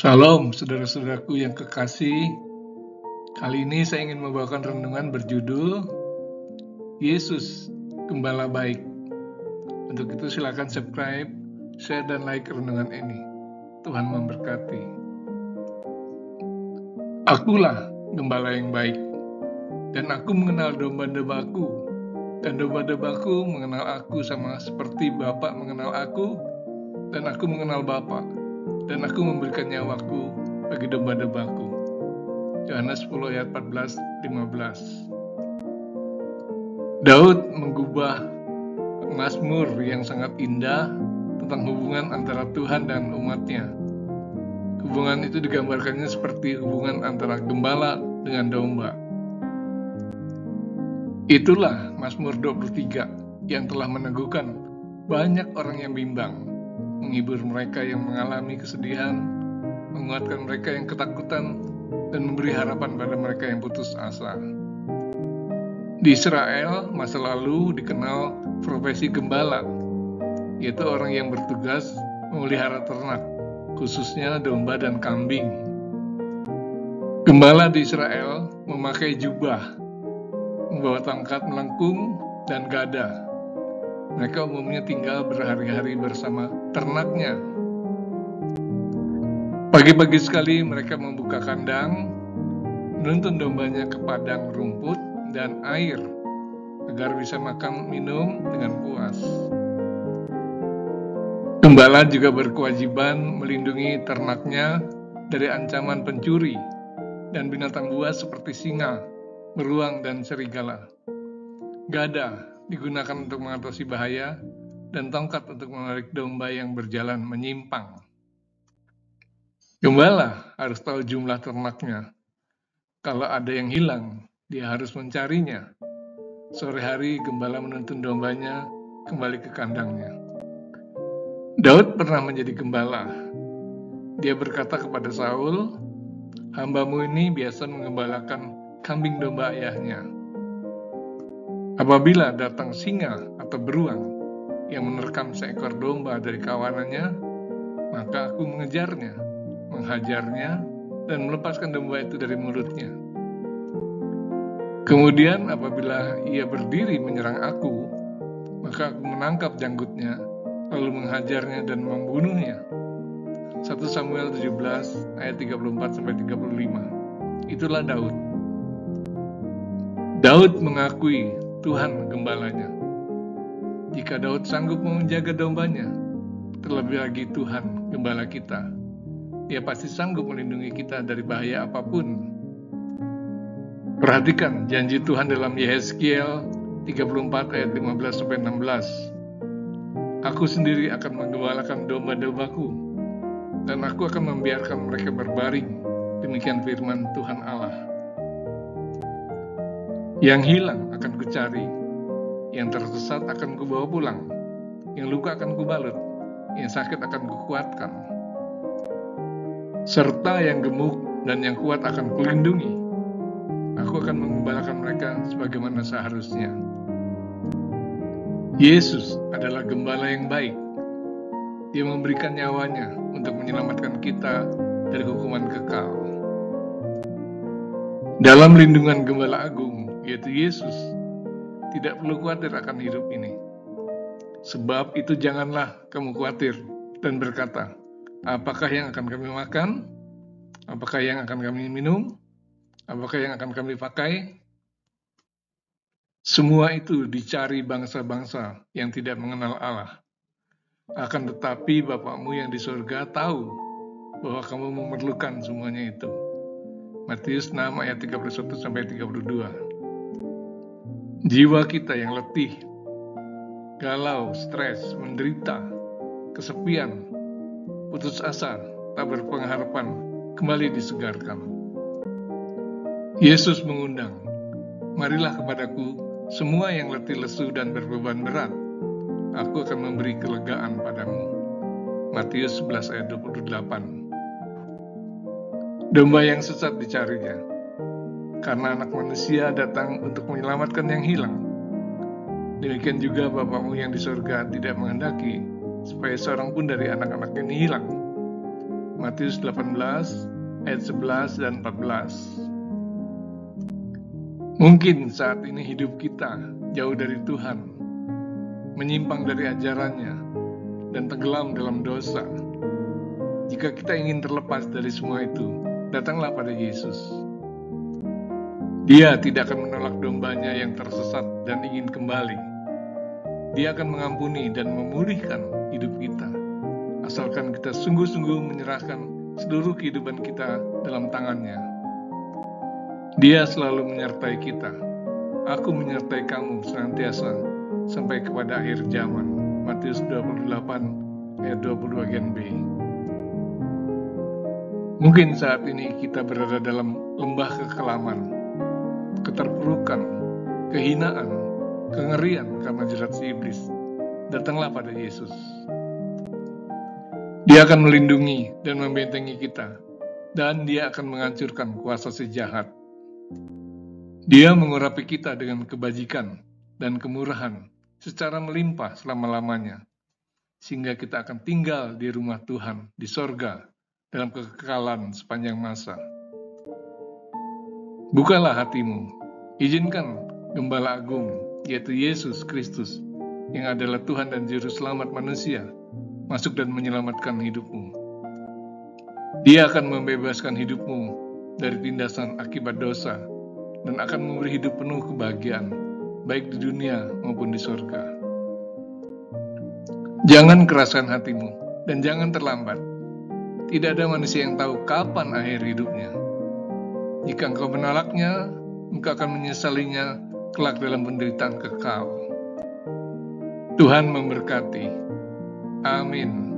Shalom, saudara-saudaraku yang kekasih. Kali ini saya ingin membawakan renungan berjudul Yesus, Gembala Baik. Untuk itu silakan subscribe, share, dan like renungan ini. Tuhan memberkati. Akulah gembala yang baik, dan aku mengenal domba-dombaku, dan domba-dombaku mengenal aku sama seperti Bapa mengenal aku, dan aku mengenal Bapa, dan aku memberikan nyawaku bagi domba-dombaku. Yohanes 10 ayat 14-15. Daud menggubah mazmur yang sangat indah tentang hubungan antara Tuhan dan umatnya. Hubungan itu digambarkannya seperti hubungan antara gembala dengan domba. Itulah Mazmur 23 yang telah meneguhkan banyak orang yang bimbang, menghibur mereka yang mengalami kesedihan, menguatkan mereka yang ketakutan, dan memberi harapan pada mereka yang putus asa. Di Israel, masa lalu dikenal profesi gembala, yaitu orang yang bertugas memelihara ternak, khususnya domba dan kambing. Gembala di Israel memakai jubah, membawa tongkat melengkung, dan gada. Mereka umumnya tinggal berhari-hari bersama ternaknya. Pagi-pagi sekali mereka membuka kandang, menuntun dombanya ke padang rumput dan air agar bisa makan minum dengan puas. Gembala juga berkewajiban melindungi ternaknya dari ancaman pencuri dan binatang buas seperti singa, beruang, dan serigala. Gada digunakan untuk mengatasi bahaya dan tongkat untuk menarik domba yang berjalan menyimpang. Gembala harus tahu jumlah ternaknya. Kalau ada yang hilang, dia harus mencarinya. Sore hari, gembala menuntun dombanya kembali ke kandangnya. Daud pernah menjadi gembala. Dia berkata kepada Saul, "Hambamu ini biasa mengembalakan kambing domba ayahnya. Apabila datang singa atau beruang yang menerkam seekor domba dari kawanannya, maka aku mengejarnya, menghajarnya, dan melepaskan domba itu dari mulutnya. Kemudian apabila ia berdiri menyerang aku, maka aku menangkap janggutnya, lalu menghajarnya dan membunuhnya." 1 Samuel 17 ayat 34-35. Itulah Daud. Daud mengakui Tuhan gembalanya. Jika Daud sanggup menjaga dombanya, terlebih lagi Tuhan gembala kita, Dia pasti sanggup melindungi kita dari bahaya apapun. Perhatikan janji Tuhan dalam Yehezkiel 34 ayat 15-16. "Aku sendiri akan menggembalakan domba-dombaku, dan aku akan membiarkan mereka berbaring." Demikian firman Tuhan Allah. Yang hilang akan kucari, yang tersesat akan kubawa pulang, yang luka akan kubalut, yang sakit akan kukuatkan, serta yang gemuk dan yang kuat akan kulindungi. Aku akan mengembalakan mereka sebagaimana seharusnya. Yesus adalah gembala yang baik. Dia memberikan nyawanya untuk menyelamatkan kita dari hukuman kekal. Dalam lindungan gembala agung, yaitu Yesus, tidak perlu khawatir akan hidup ini. Sebab itu janganlah kamu khawatir dan berkata, "Apakah yang akan kami makan? Apakah yang akan kami minum? Apakah yang akan kami pakai?" Semua itu dicari bangsa-bangsa yang tidak mengenal Allah. Akan tetapi Bapakmu yang di surga tahu bahwa kamu memerlukan semuanya itu. Matius 6 ayat 31-32. Jiwa kita yang letih, galau, stres, menderita, kesepian, putus asa, tak berpengharapan, kembali disegarkan. Yesus mengundang, "Marilah kepadaku semua yang letih lesu dan berbeban berat, aku akan memberi kelegaan padamu." Matius 11 ayat 28. Domba yang sesat dicarinya, karena Anak Manusia datang untuk menyelamatkan yang hilang. Demikian juga Bapakmu yang di surga tidak menghendaki supaya seorang pun dari anak-anak ini hilang, Matius 18 ayat 11 dan 14. Mungkin saat ini hidup kita jauh dari Tuhan, menyimpang dari ajarannya, dan tenggelam dalam dosa. Jika kita ingin terlepas dari semua itu, datanglah pada Yesus. Dia tidak akan menolak dombanya yang tersesat dan ingin kembali. Dia akan mengampuni dan memulihkan hidup kita, asalkan kita sungguh-sungguh menyerahkan seluruh kehidupan kita dalam tangannya. Dia selalu menyertai kita. Aku menyertai kamu senantiasa sampai kepada akhir zaman. Matius 28 ayat 20 bagian B. Mungkin saat ini kita berada dalam lembah kekelaman, keterpurukan, kehinaan, kengerian karena jerat si iblis. Datanglah pada Yesus. Dia akan melindungi dan membentengi kita, dan Dia akan menghancurkan kuasa si jahat. Dia mengurapi kita dengan kebajikan dan kemurahan secara melimpah selama-lamanya, sehingga kita akan tinggal di rumah Tuhan di sorga dalam kekekalan sepanjang masa. Bukalah hatimu, izinkan Gembala Agung, yaitu Yesus Kristus, yang adalah Tuhan dan Juru Selamat manusia, masuk dan menyelamatkan hidupmu. Dia akan membebaskan hidupmu dari tindasan akibat dosa, dan akan memberi hidup penuh kebahagiaan, baik di dunia maupun di sorga. Jangan keraskan hatimu, dan jangan terlambat. Tidak ada manusia yang tahu kapan akhir hidupnya. Jika engkau menolaknya, engkau akan menyesalinya kelak dalam penderitaan kekal. Tuhan memberkati. Amin.